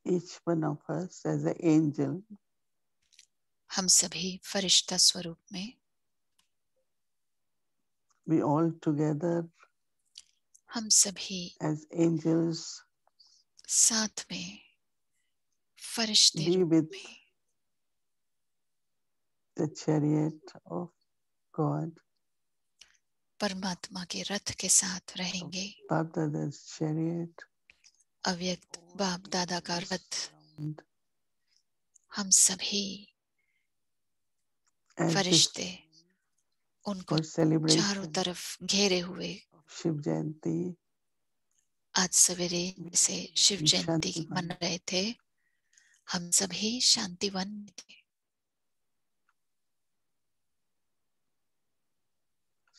each one of us as an angel. हम सभी फरिश्ता स्वरूप में, We all together हम सभी as angels साथ में फरिश्ते be रूप with में the chariot of God, परमात्मा के रथ के साथ रहेंगे। Bap Dada's chariot, अव्यक्त बाप दादा का रथ हम सभी as फरिश्ते उनको for celebration चारों तरफ घेरे हुए Shiv Jayanti. आज सवेरे से शिव जयंती मन रहे थे। हम सभी शांतिवन थे।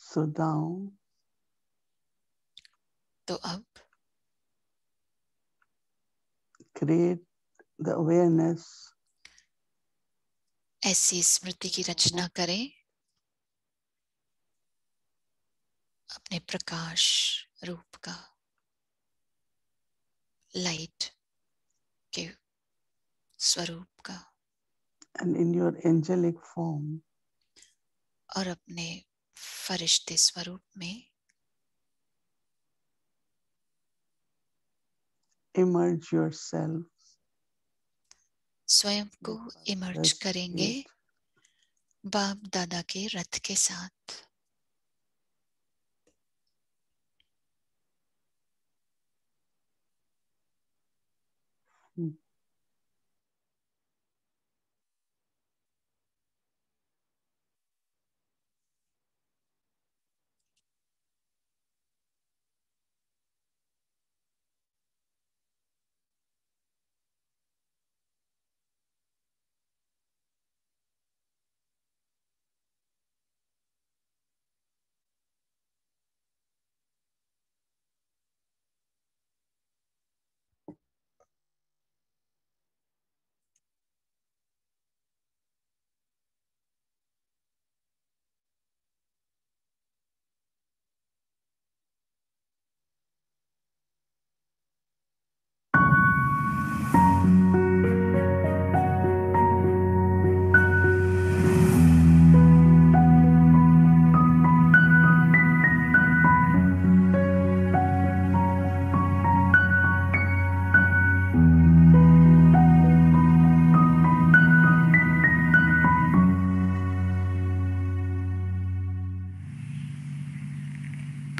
So now तो अब create the awareness ऐसी स्मृति की रचना करें अपने प्रकाश रूप का, लाइट के स्वरूप का, and in your angelic form और अपने फरिश्ते स्वरूप में immerse yourself स्वयं को इमर्ज करेंगे बाप दादा के रथ के साथ।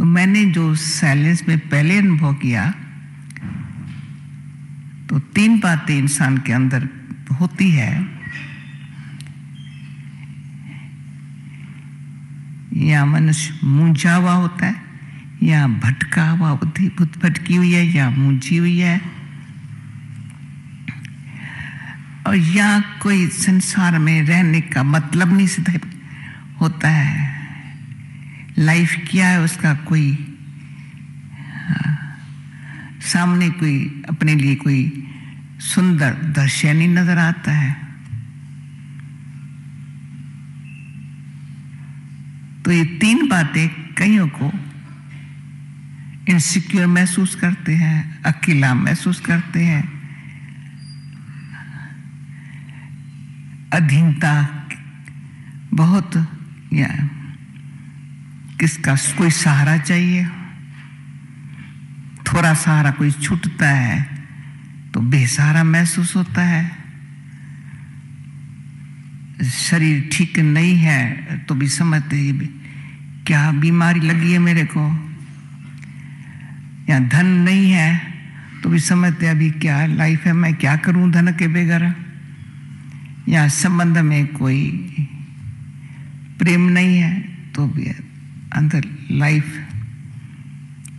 मैंने जो साइलेंस में पहले अनुभव किया, तो 3 बातें इंसान के अंदर होती है। या मनुष्य मूंझा हुआ होता है, या भटका हुआ बुद्धि भटकी हुई है, या मूंझी हुई है, और या कोई संसार में रहने का मतलब नहीं सिद्ध होता है। लाइफ क्या है उसका कोई सामने कोई अपने लिए कोई सुंदर दृश्य नहीं नजर आता है। तो ये 3 बातें कईयों को इनसिक्योर महसूस करते हैं, अकेला महसूस करते हैं, अधीनता बहुत, या किसका कोई सहारा चाहिए। थोड़ा सहारा कोई छूटता है तो बेसहारा महसूस होता है। शरीर ठीक नहीं है तो भी समझते हैं क्या बीमारी लगी है मेरे को, या धन नहीं है तो भी समझते अभी क्या लाइफ है, मैं क्या करूं धन के बगैर, या संबंध में कोई प्रेम नहीं है तो भी अंदर लाइफ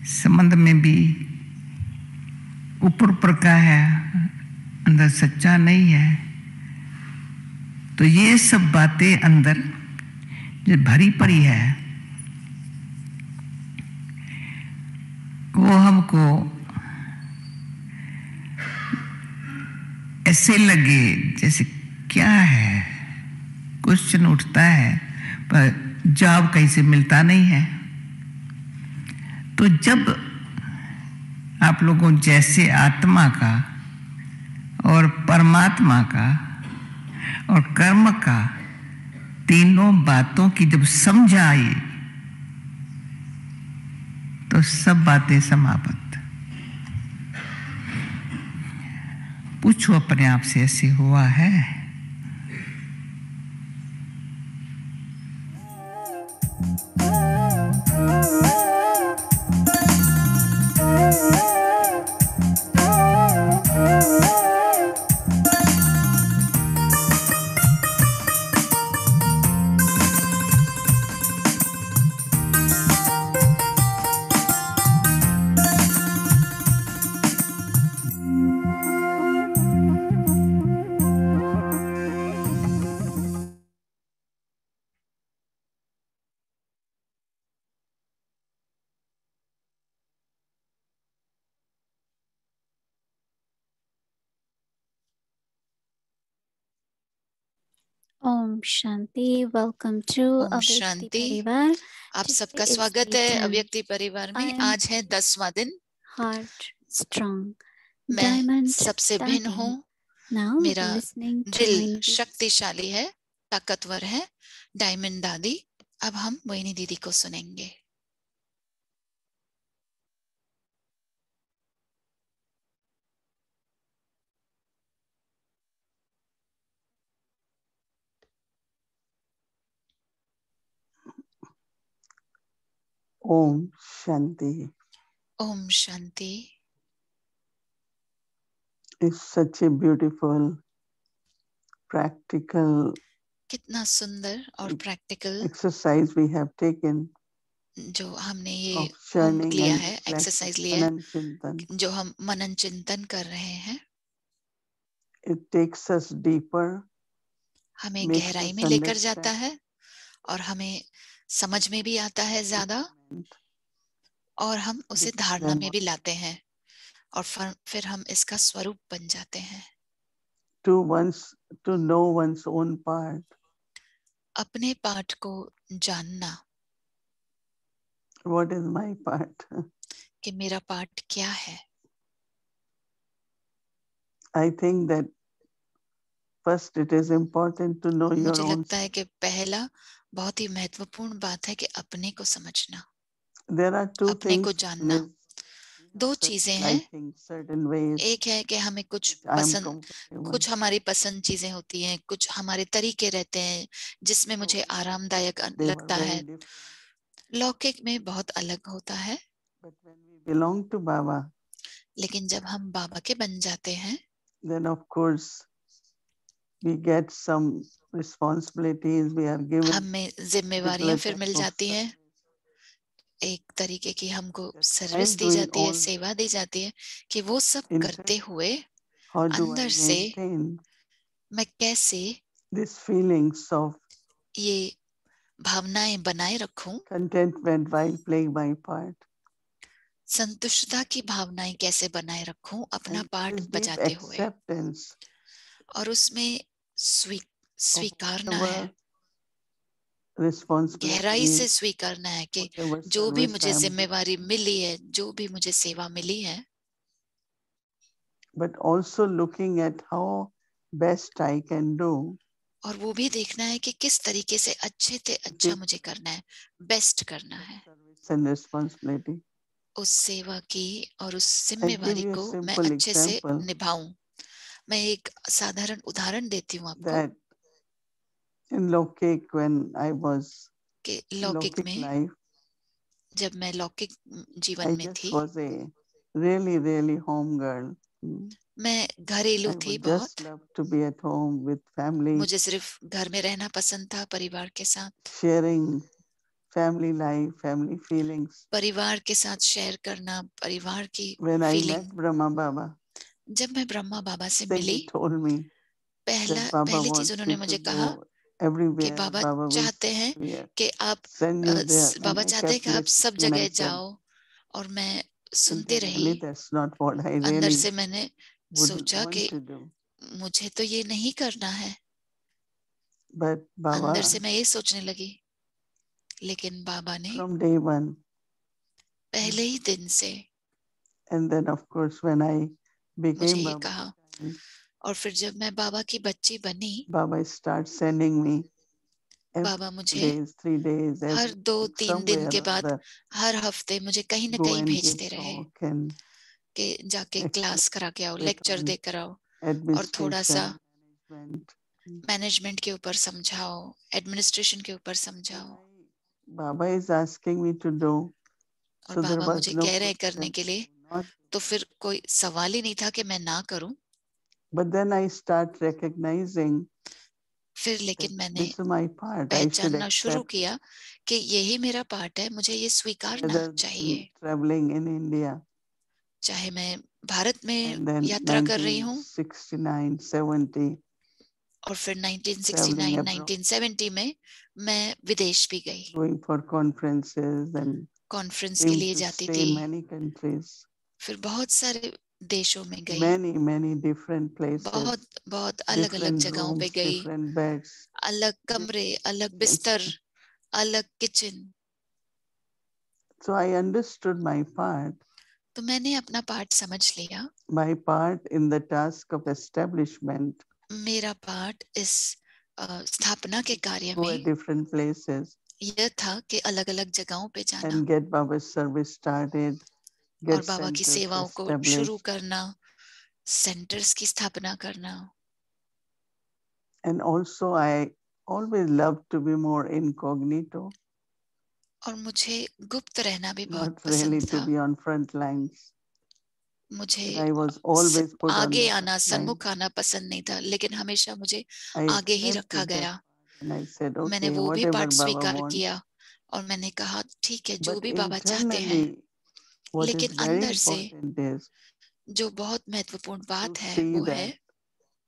संबंध में भी ऊपर ऊपर का है, अंदर सच्चा नहीं है। तो ये सब बातें अंदर जो भरी पड़ी है वो हमको ऐसे लगे जैसे क्या है, क्वेश्चन उठता है पर जवाब कहीं से मिलता नहीं है। तो जब आप लोगों जैसे आत्मा का और परमात्मा का और कर्म का, तीनों बातों की जब समझ आई तो सब बातें समाप्त। पूछो अपने आप से, ऐसे हुआ है? Om Shanti. Welcome two ohm अव्यक्ति शांति। परिवार। आप सबका स्वागत है अव्यक्ति परिवार में। आज है 10वां दिन। हार्ट स्ट्रॉन्ग, मैं डायमंड सबसे भिन्न हूँ। नाउ मेरा लिसनिंग टू दिल शक्तिशाली है, ताकतवर है। डायमंड दादी। अब हम मोहिनी दीदी को सुनेंगे। Om Shanti. Om Shanti. It's such a beautiful, practical कितना सुंदर और practical exercise we have taken जो हमने ये of होमवर्क churning लिया and है, reflecting, एक्सरसाइज लिया है, Manan Chintan. जो हम मनन चिंतन कर रहे हैं। It takes us deeper, हमें makes गहराई us में लेकर understand, जाता है और हमें समझ में भी आता है ज्यादा, और हम उसे धारणा में भी लाते हैं और फिर हम इसका स्वरूप बन जाते हैं। to know one's own part. अपने पाठ को जानना। What is my part? कि मेरा पाठ क्या है। I think that first it is important to know your मुझे own. लगता है कि पहला बहुत ही महत्वपूर्ण बात है कि अपने को समझना, There are two अपने को things. जानना। दो चीजें हैं। Certain ways एक है कि हमें कुछ which I am पसंद, comfortable. कुछ हमारी पसंद चीजें होती हैं, कुछ हमारे तरीके रहते हैं जिसमें मुझे आरामदायक They were लगता very है। different. लौकिक में बहुत अलग होता है। But when we belong to Baba, लेकिन जब हम बाबा के बन जाते हैं, then of course we get some responsibilities. We are given हमें जिम्मेवारियां फिर मिल जाती हैं। एक तरीके की हमको सर्विस दी जाती है, सेवा दी जाती है कि वो सब करते हुए अंदर से मैं कैसे this feelings of ये भावनाएं बनाए रखूं, contentment while playing my part. संतुष्टता की भावनाएं कैसे बनाए रखूं अपना पाठ बजाते हुए, और उसमें स्वीकारना है, गहराई से स्वीकारना है कि जो भी मुझे जिम्मेवारी मिली है, जो भी मुझे सेवा मिली है, but also looking at how best I can do. और वो भी देखना है कि किस तरीके से अच्छे से अच्छा मुझे करना है, बेस्ट करना है। And responsibility. उस सेवा की और उस जिम्मेवारी को मैं अच्छे से निभाऊं। मैं एक साधारण उदाहरण देती हूँ आपको। In Lokik, when I was कि लौकिक में life, जब मैं लौकिक जीवन में थी, was a really home girl. मैं घरेलू थी बहुत। To be at home with family. मुझे सिर्फ घर में रहना पसंद था, परिवार के साथ। Sharing family life, family feelings. परिवार के साथ शेयर करना, परिवार की When feeling. I met Brahma Baba, जब मैं ब्रह्मा बाबा से मिली, told me पहली चीज उन्होंने मुझे कहा कि बाबा चाहते हैं कि आप बाबा चाहते हैं कि आप सब जगह जाओ, और मैं सुनते रही। अंदर से मैंने सोचा कि मुझे तो ये नहीं करना है। अंदर से मैं ये सोचने लगी, लेकिन बाबा ने पहले ही दिन से and then of course when I became मुझे ये कहा, और फिर जब मैं बाबा की बच्ची बनी, Baba starts sending me बाबा मुझे days, 3 days, हर 2-3 दिन के बाद somewhere हर हफ्ते मुझे कहीं न go कहीं and give भेजते रहे talk and कि जाके क्लास करा के आओ, bit लेक्चर on देकर आओ और थोड़ा सा administration, management. मैनेजमेंट के ऊपर समझाओ, एडमिनिस्ट्रेशन के ऊपर समझाओ। Baba is asking me to do, और so there बाबा was मुझे no कह रहे हैं करने question के लिए, not. तो फिर कोई सवाल ही नहीं था कि मैं ना करूं। But then I start recognizing फिर लेकिन मैंने this is my part. I should पहचानना शुरू accept किया कि यही मेरा पार्ट है, मुझे ये स्वीकारना rather चाहिए। than traveling in India. चाहे मैं भारत में And then यात्रा कर रही हूँ 1969, 70, और फिर traveling 1969, abroad, 1970 में मैं विदेश भी गई, going for conferences and conference के came लिए to जाती stay थी, in many countries, फिर बहुत सारे देशों में गई, many different places, बहुत बहुत अलग अलग different जगहों पे rooms, गई, different beds. अलग कमरे, अलग बिस्तर, अलग kitchen. So I understood my part. तो मैंने अपना पार्ट समझ लिया। My part in the task of establishment. मेरा पार्ट इस स्थापना के कार्य Go at में different places यह था कि अलग अलग जगहों पे जाना and get Baba's service started, और get बाबा की centers सेवाओं को शुरू established. करना, सेंटर्स की स्थापना करना। And also I always loved to be more incognito. और मुझे गुप्त रहना भी बहुत Not really पसंद to था। be on front lines. मुझे I was always put on आगे the आना, front line. सन्मुख आना पसंद नहीं था, लेकिन हमेशा मुझे I आगे ही रखा accepted that गया। and I said, मैंने okay, वो भी whatever पाठ Baba स्वीकार wants. किया और मैंने कहा ठीक है, जो But भी बाबा चाहते हैं। internally, what is लेकिन very अंदर से important is जो बहुत महत्वपूर्ण to बात है see वो है that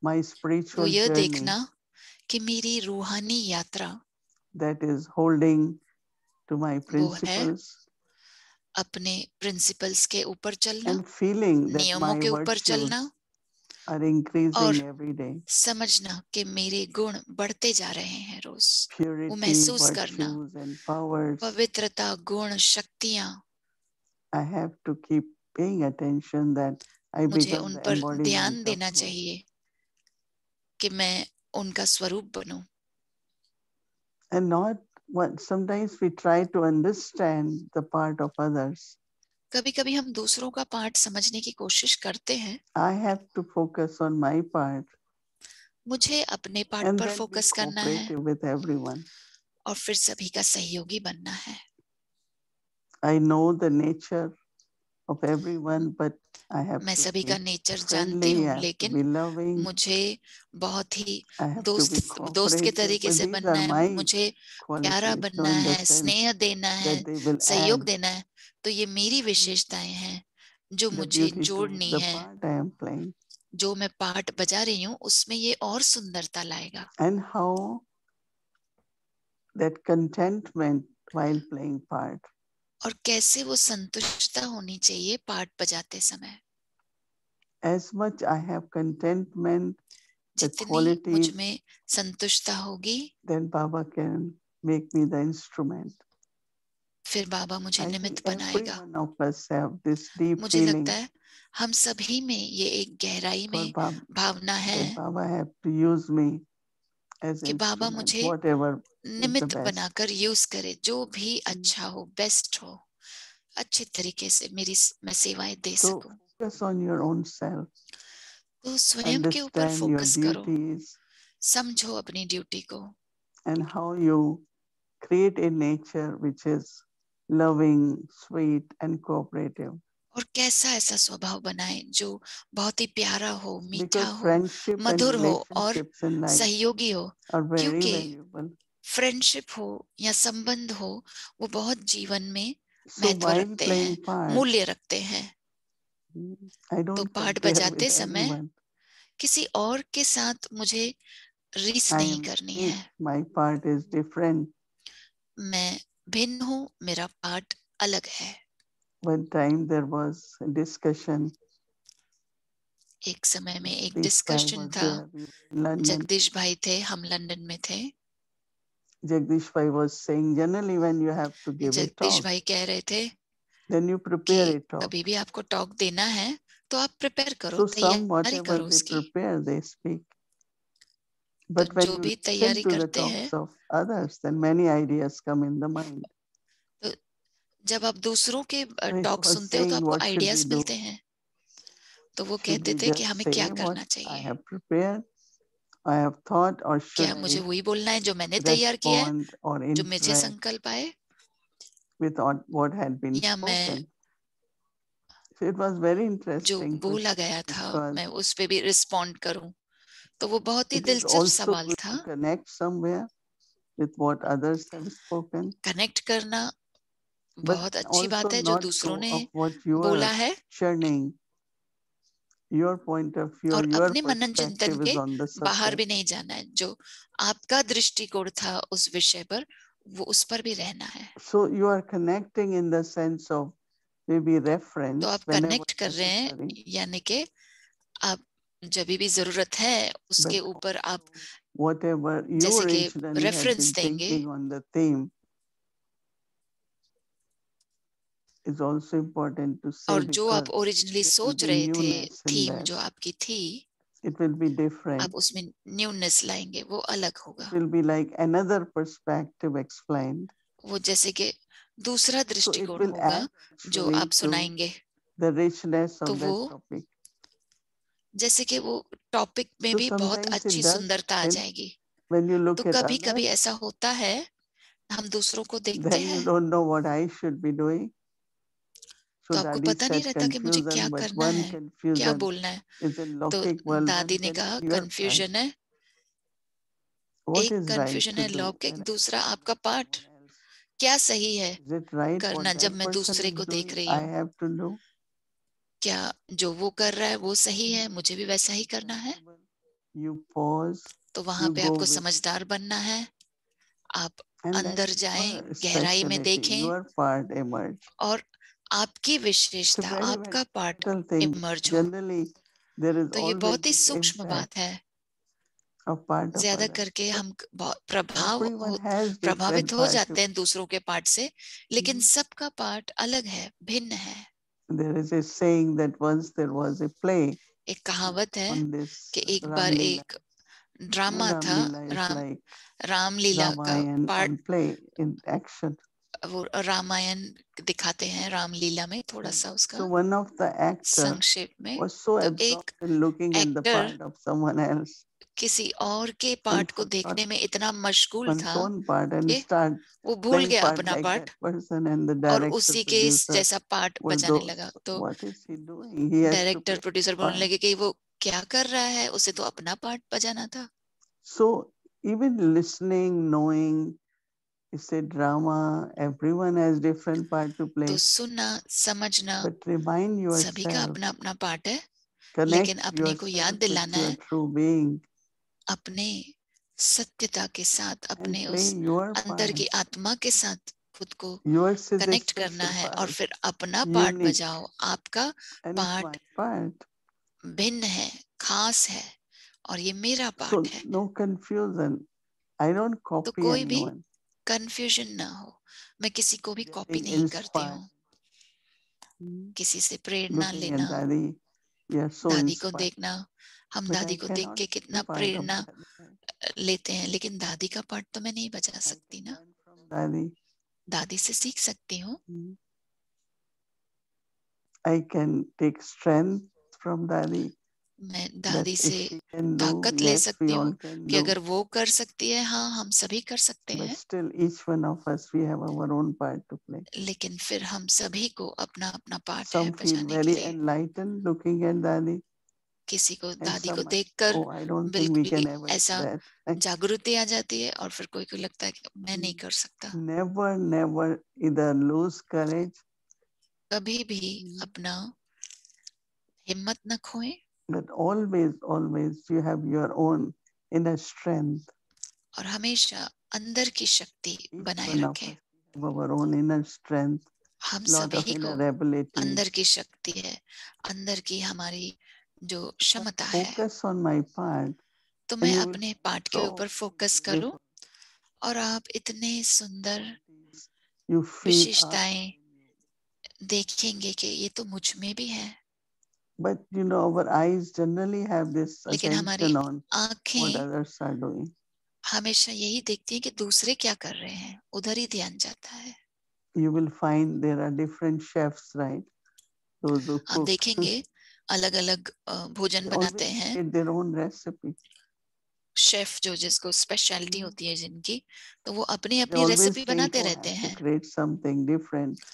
my वो spiritual यह journey देखना कि मेरी रूहानी यात्रा that is holding to my वो है principles अपने प्रिंसिपल्स के ऊपर चलना, and feeling that नियमों my के ऊपर चलना virtues are increasing और every day. समझना कि मेरे गुण बढ़ते जा रहे हैं रोज। वो Purity, महसूस करना, virtues and powers. पवित्रता, गुण, शक्तियां। I have to keep paying attention that I मुझे become उन the पर embodiment ध्यान of देना truth. चाहिए कि मैं उनका स्वरूप बनूं। And not what sometimes we try to understand the part of others. कभी कभी हम दूसरों का पार्ट समझने की कोशिश करते हैं। I have to focus on my part मुझे अपने पार्ट and पर then be फोकस करना है cooperative with everyone. और फिर सभी का सहयोगी बनना है। I know the nature of everyone, but I have मैं to सभी be का नेचर जानती friendly, हूँ, I have to लेकिन be loving, मुझे बहुत ही I have to be दोस्त के cooperative. तरीके But से these बनना are है, my मुझे प्यारा qualities, so बनना in the है, sense स्नेह देना है, that they will सहयोग add देना है। तो ये मेरी विशेषताएं हैं जो the मुझे beauty to जोड़नी the है। part I am playing. जो मैं पार्ट बजा रही हूँ उसमें ये और सुंदरता लाएगा। And how that contentment while playing part. और कैसे वो संतुष्टता होनी चाहिए पार्ट बजाते समय। As much I have contentment, the जितनी quality, मुझ में संतुष्टता होगी, then Baba can make me the instrument. फिर बाबा मुझे I निमित्त think every बनाएगा। one of us have this deep मुझे feeling लगता है हम सभी में ये एक गहराई for में Baba, भावना है that Baba have to use me as कि बाबा instrument, मुझे whatever is the निमित्त best. बनाकर यूज करे, जो भी अच्छा हो, बेस्ट हो, अच्छे तरीके से मैं सेवाएं दे So सकूं। focus on your own self. तो स्वयं के ऊपर Understand your फोकस करो, duties समझो अपनी ड्यूटी को and how you create a nature which is loving, sweet and cooperative. और कैसा ऐसा स्वभाव बनाए जो बहुत ही प्यारा हो, मीठा Because हो, friendship and मधुर हो और relationships in life सहयोगी हो। are very क्योंकि valuable. फ्रेंडशिप हो या संबंध हो, वो बहुत जीवन में So महत्व while रखते playing हैं, part, मूल्य रखते हैं। I तो don't पाठ compare बजाते with समय anyone. किसी और के साथ मुझे रीस I नहीं am करनी unique. है। My part is different. मैं भिन्न हूँ, मेरा पाठ अलग है। One time there was a discussion. एक समय में एक Jagdish डिस्कशन was था। there. We were in London. Jagdish भाई थे, हम लंदन में थे। Jagdish Bhai was saying, generally when you have to give a Jagdish talk, भाई कह रहे थे then you कि prepare a talk. कभी भी आपको टॉक देना है तो आप प्रिपेयर करो, So some तैयारी whatever करो they उसकी। prepare, they speak. तो But when जो you भी listen तैयारी to the करते हैं, talks of others, then many ideas come in the mind. तो जब आप दूसरों के So it टॉक was सुनते हो तो saying, आपको what should we ideas do? मिलते हैं। तो वो Should कहते we थे कि just हमें say क्या what करना I चाहिए, have prepared, I have thought, or should क्या मुझे I वही बोलना है जो मैंने तैयार किया है, respond or जो मुझे interact संकल्प आए, with what had been या मैं spoken? So it was very जो interesting to बोला गया था because मैं उस पे भी रिस्पॉन्ड करूं। तो वो बहुत ही it is दिलचस्प also सवाल good था। to connect somewhere with what others have spoken, connect करना but बहुत अच्छी also बात है जो not दूसरों go ने of what you बोला are है, churning, your point of view or और your अपने मनन चिंतन perspective के is on the बाहर भी subject. नहीं जाना है। जो आपका दृष्टिकोण था उस विषय पर, वो उस पर भी रहना है। So you are connecting in the sense of maybe तो reference आप whenever कनेक्ट कर रहे हैं, necessary, यानी कि आप जब भी जरूरत है उसके but ऊपर आप whatever you जैसे कि originally had रेफरेंस been देंगे, thinking on the theme is also important to say और जो आप because ओरिजिनली there will सोच be रहे थे, newness in थीम that. जो आपकी थी, It will be आप different. उसमें न्यूनेस लाएंगे, वो अलग It होगा। will be like another perspective explained. वो जैसे कि दूसरा So it दृष्टिकोण will होगा add जो actually आप to सुनाएंगे। the richness तो of वो that topic. जैसे कि वो टॉपिक में So भी बहुत sometimes it अच्छी does सुंदरता आ happen जाएगी। when you तो look at कभी कभी others, ऐसा होता है, हम दूसरों को देखते then you हैं don't know what I should be doing. तो So आपको Dadi पता नहीं said रहता कि मुझे क्या confusion, but करना one है, क्या confusion बोलना है। is in तो Lokik world. One दादी ने can कहा see your part. कंफ्यूजन है, What एक is right कंफ्यूजन to है do? लौकिक, when दूसरा आपका someone पाठ, else- क्या सही है Is it right करना what जब that मैं person दूसरे is को देख doing? रही I हूँ, have to do. क्या जो वो कर रहा है वो सही है, मुझे भी वैसा ही करना है। You pause. तो वहां You पे go आपको with, समझदार बनना है, आप and then अंदर जाएं, your गहराई में speciality, देखें, your part emerge. और आपकी It's a विशेषता, very, very आपका पार्ट subtle thing. इमर्ज हो। Generally, there is तो ये always बहुत ही this सूक्ष्म impact बात है। of part of ज्यादा others. करके But हम everyone has प्रभावित different हो part. जाते हैं दूसरों के पार्ट से, लेकिन सबका पार्ट अलग है, भिन्न है। There is a saying that once there was a play एक कहावत है on this कि एक बार Ramlila. एक ड्रामा था, Ramlila is like रामलीला का Ramayan part, on play in action. वो रामायण दिखाते हैं रामलीला में, थोड़ा सा So उसका one of the actors संक्षेप में। was so तो absorbed एक in looking at the actor part of someone else किसी और के and पार्ट को forgot देखने में इतना मशगूल one's था own part and कि start वो भूल playing गया part अपना like part that person, and the और director उसी के producer जैसा पार्ट were बजाने those. लगा। तो What is he doing? He has to director play producer part. बोलने लगे कि वो क्या कर रहा है, उसे तो अपना पार्ट बजाना था। So even listening, knowing, it's a drama. Everyone has different part to play. तो सुनना, समझना, But remind सभी का yourself, अपना अपना पार्ट है, लेकिन connect अपने को याद yourself with दिलाना your है true being अपने सत्यता के साथ, and अपने play उस your अंदर की part. आत्मा के साथ खुद को Yours is a कनेक्ट करना special है, और part, फिर अपना पार्ट unique, बजाओ। आपका and it's part my part. भिन्न है, खास है, और ये मेरा So पार्ट है। no confusion. I don't तो copy कोई भी anyone. कंफ्यूजन ना हो, मैं किसी को भी कॉपी Getting नहीं करती inspired. हूँ। किसी से प्रेरणा Looking at लेना, Dadi, you are so दादी को inspired. देखना, हम But दादी I को देख cannot के be कितना part of प्रेरणा that. लेते हैं, लेकिन दादी का पार्ट तो मैं नहीं बजा I सकती can ना। learn from Dadi. दादी से सीख सकती हूँ, I can take strength from Dadi. मैं That दादी if से she can do, ताकत ले yes, सकती we हूँ all can कि do. अगर वो कर सकती है, हाँ हम सभी कर सकते But हैं, still, each one of us, we have our own part to play. लेकिन फिर हम सभी को अपना अपना पार्ट है Some feel बजाने के very लिए। enlightened looking at Dadi, किसी को and दादी को some, देखकर oh, I don't think we बिल्कुल can ही ever do ऐसा that. जागृति आ जाती है, और फिर कोई को लगता है कि मैं नहीं कर सकता। Never, never either lose courage, कभी भी अपना हिम्मत न खोएं, but always, always you have your own inner strength. और हमेशा अंदर की शक्ति Each बनाए one of रखें। us have our own inner strength, हम lot of सभी को inner ability. अंदर की शक्ति है, अंदर की हमारी जो क्षमता है। Focus on my part. तो and मैं you will अपने see पार्ट के so ऊपर फोकस करूं, beautiful और आप इतने सुंदर you feel विशेषताएं देखेंगे कि ये तो मुझ में भी है। But you know, our eyes generally have this लेकिन हमारी attention on what आंखें others are doing. हमेशा यही देखती हैं कि दूसरे क्या कर रहे हैं, उधर ही ध्यान जाता है. You will find there are different chefs, right? Those who आप cook. देखेंगे अलग अलग भोजन बनाते हैं. Their own recipe. शेफ जो जिसको स्पेशलिटी होती है जिनकी, तो वो अपनी अपनी They रेसिपी always बनाते think, रहते "Oh, I have हैं. to create something different."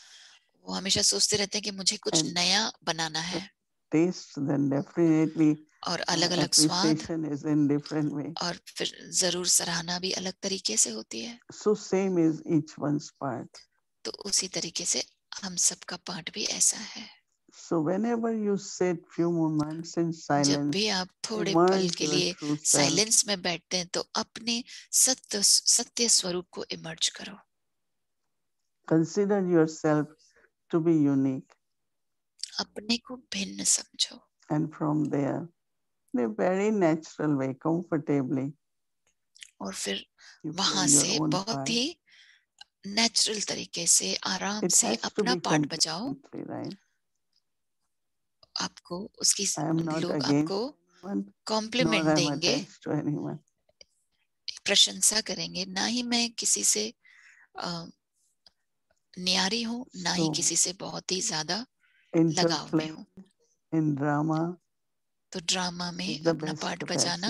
वो हमेशा सोचते रहते हैं कि मुझे कुछ And नया बनाना है. taste, then definitely और अलग अलग स्वाद appreciation is in different way. और फिर जरूर सराहना भी अलग तरीके से होती है. So same is each one's part. तो उसी तरीके से हम सबका पार्ट भी ऐसा है. So whenever you sit few moments in silence, जब भी आप थोड़े पल के लिए साइलेंस में बैठते हैं तो अपने सत्य स्वरूप को इमर्ज करो. Consider yourself to be unique. अपने को भिन्न समझो. And from there, in a very natural way, comfortably. और फिर वहां से बहुत ही नेचुरल तरीके से आराम से अपना पार्ट बजाओ. आपको उसकी लोग आपको कॉम्प्लीमेंट देंगे, प्रशंसा करेंगे. ना ही मैं किसी से न्यारी हूँ, ना ही किसी से बहुत ही ज्यादा लगाव में हूँ. In drama, तो ड्रामा में अपना पार्ट बजाना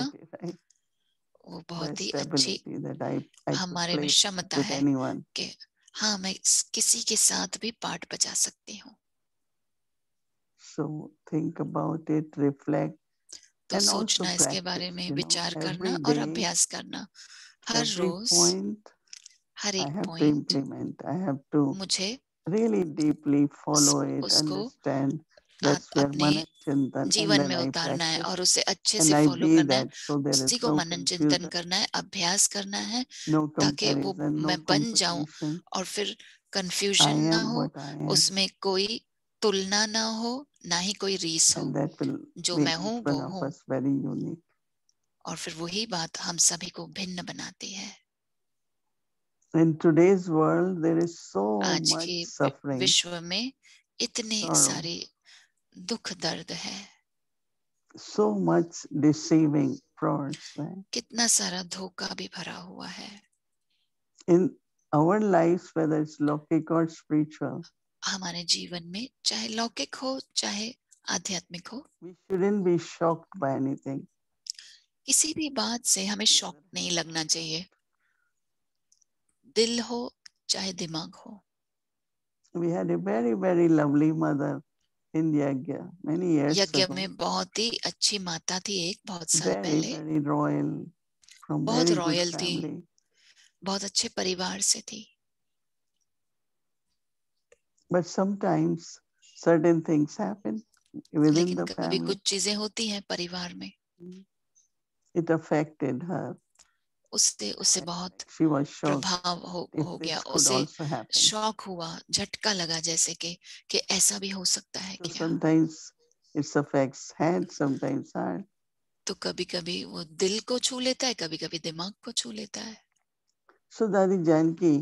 वो बहुत ही अच्छी हमारे में क्षमता है कि हाँ मैं किसी के साथ भी पार्ट बजा सकती हूँ. So think about it, reflect. तो सोचना, इसके बारे में विचार करना और अभ्यास करना. हर रोज हर एक पॉइंट मुझे really deeply follow it, understand. अपने जीवन में उतारना है और उसे अच्छे से फॉलो करना है. उसी को मनन चिंतन करना है, अभ्यास करना है, ताकि वो मैं बन जाऊं और फिर कंफ्यूजन ना हो, उसमें कोई तुलना ना हो, ना ही कोई रीस हो. जो मैं हूँ वो हूँ. और फिर वही बात हम सभी को भिन्न बनाती है. In today's world, there is so आज much के suffering, विश्व में इतने सारे दुख दर्द है. so much deceiving frauds. कितना सारा धोखा भी भरा हुआ है. In our lives, whether it's लौकिक or spiritual, हमारे जीवन में चाहे लौकिक हो चाहे आध्यात्मिक हो, we shouldn't be shocked by anything. किसी भी बात से हमें शॉक नहीं लगना चाहिए. दिल हो चाहे दिमाग हो. We had a very, very lovely mother in Yagya many years यज्ञ ago. में बहुत ही अच्छी माता थी एक, बहुत साल पहले. Very royal, from बहुत very रॉयल good थी, family. बहुत अच्छे परिवार से थी. But sometimes certain things happen within the family. कभी कुछ चीजें होती हैं परिवार में. It affected her. उससे बहुत प्रभाव हो गया. उसे शॉक हुआ, झटका लगा, जैसे कि ऐसा भी हो सकता है क्या. Sometimes it affects head, sometimes heart. तो कभी कभी वो दिल को छू लेता है, कभी कभी दिमाग को छू लेता है. So दादी जानकी,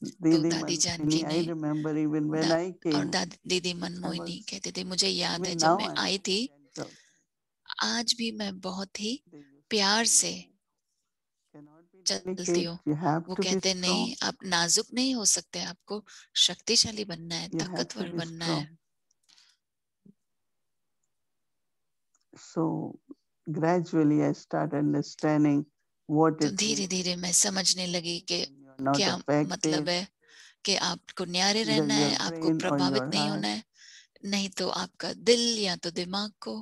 दादी जानकी ने, I remember even when I came, और दीदी मनमोहिनी कहते थे, मुझे याद है जब मैं आई थी, आज भी मैं बहुत ही प्यार से चलती हूँ. वो कहते नहीं, आप नाजुक नहीं हो सकते, आपको शक्तिशाली बनना है, ताकतवर बनना है. So gradually I start understanding what तो धीरे धीरे मैं समझने लगी कि क्या मतलब है कि आपको न्यारे रहना है, आपको प्रभावित नहीं होना है, नहीं तो आपका दिल या तो दिमाग को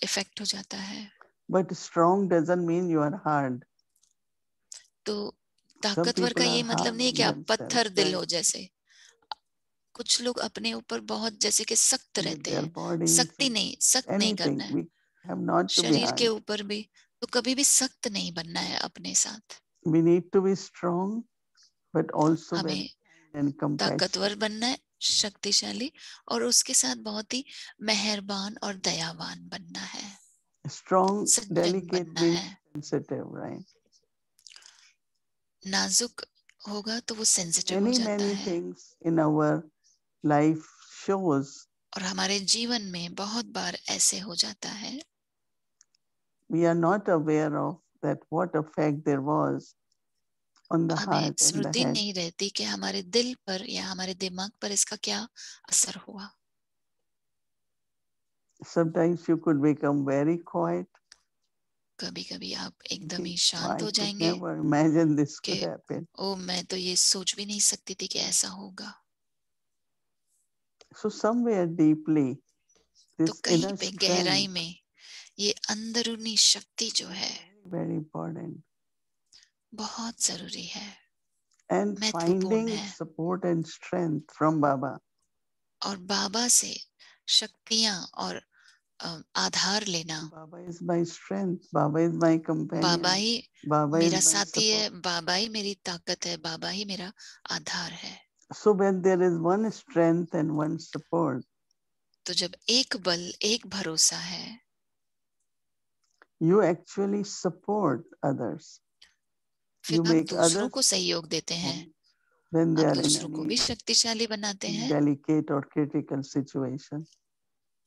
इफेक्ट हो जाता है. But strong doesn't mean you are hard. तो ताकतवर का ये मतलब नहीं कि आप पत्थर दिल हो. जैसे कुछ लोग अपने ऊपर बहुत जैसे कि सख्त रहते हैं. सख्त नहीं करना है. शरीर के ऊपर भी तो कभी भी सख्त नहीं बनना है अपने साथ. We need to be strong, but also हमें ताकतवर बनना है, शक्तिशाली, और उसके साथ बहुत ही मेहरबान और दयावान बनना है. Strong, delicate, sensitive, right? नाजुक होगा तो वो सेंसिटिव हो जाता है. Many things in our life shows और हमारे जीवन में बहुत बार ऐसे हो जाता है. We are not aware of that what effect there was on the हमें heart and the Smriti head. नहीं रहती कि हमारे दिल पर या हमारे दिमाग पर इसका क्या असर हुआ. Sometimes you could become very quiet. कभी कभी आप एकदम ही शांत हो I could जाएंगे never imagine this कि could happen. ओ मैं तो ये सोच भी नहीं सकती थी कि ऐसा होगा. So somewhere deeply, तो this कहीं inner पे गहराई strength में ये अंदरूनी शक्ति जो है very important. बहुत जरूरी है, And महत्वपूर्ण finding है. support and strength from Baba. और बाबा से शक्तियां और आधार लेना. Baba is my strength. Baba is my companion. Baba he Baba मेरा is my साथी है, support. बाबा ही मेरी ताकत है, बाबा ही मेरा आधार है. So when there is one strength and one support, तो जब एक बल एक भरोसा है, you actually support others. फिर You आप make दूसरों others को सहयोग देते हैं, when they आप are in दूसरों को भी any शक्तिशाली बनाते हैं. delicate or critical situation.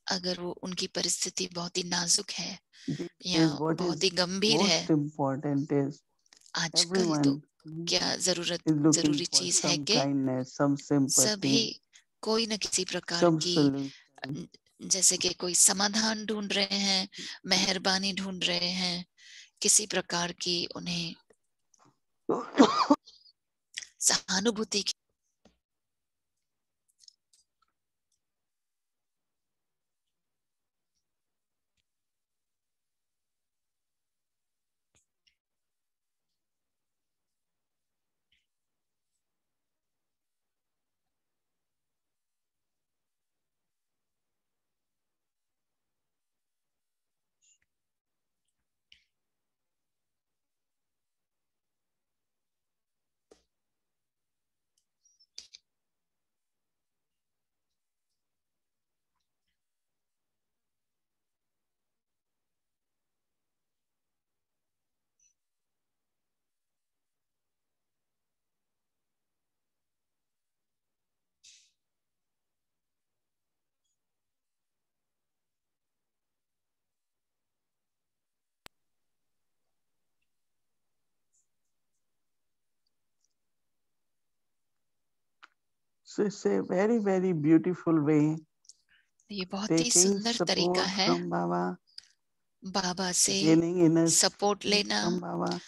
अगर वो उनकी परिस्थिति बहुत ही नाजुक है These या days, what बहुत is ही गंभीर है. most important is आजकल तो everyone क्या is looking जरूरी for चीज है some कि kindness, some सभी sympathy, कोई न किसी प्रकार some की, solution. जैसे कि कोई समाधान ढूंढ रहे हैं, मेहरबानी ढूंढ रहे हैं, किसी प्रकार की उन्हें सहानुभूति की. So it's a very, very beautiful way. ये बहुत ही Taking सुंदर तरीका support है from Baba, बाबा से gaining inner सपोर्ट strength लेना, from Baba,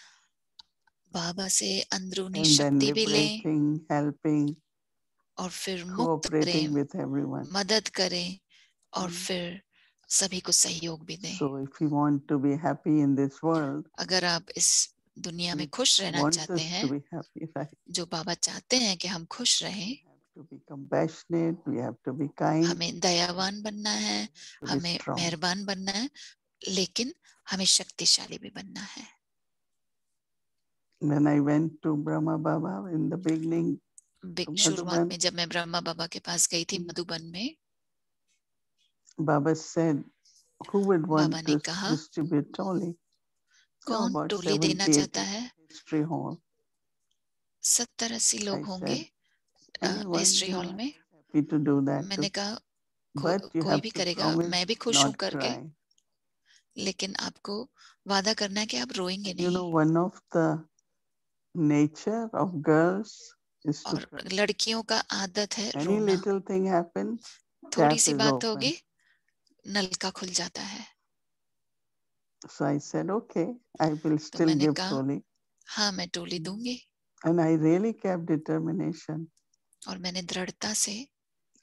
बाबा से अंदरूनी and then शक्ति भी लें, liberating, helping, और फिर मुक्त cooperating करें, with everyone. मदद करें, और फिर सभी को सहयोग भी दें. So if you want to be happy in this world, अगर आप इस दुनिया में खुश रहना wants चाहते us हैं, to be happy, right? जो बाबा चाहते हैं कि हम खुश रहें, To be compassionate, we have to be kind, हमें दयावान बनना है, to be हमें strong. मेहरबान बनना है, लेकिन हमें शक्तिशाली भी बनना है. When I went to Brahma Baba in the beginning, शुरुआत में जब मैं ब्रह्मा बाबा के पास गई थी मधुबन में, Baba said, who would want बाबा ने to कहा, distribute toli? कौन about टोली देना 70, चाहता है? history hall. 70-80 लोग I होंगे anyone हिस्ट्री हॉल में. happy to do that मैंने too. कहा But you कोई have भी to करेगा, promise मैं भी खुश हूं not करके, cry. लेकिन आपको वादा करना है कि आप रोएंगे You नहीं. know, one of the nature of girls is to और cry. लड़कियों का आदत है Any रोना. little thing happens, थोड़ी tap सी is बात open. होगी, नल का खुल जाता है. So I said, okay, I will तो still मैंने give कहा toli. हाँ मैं टोली दूंगी. And I really kept determination. और मैंने दृढ़ता से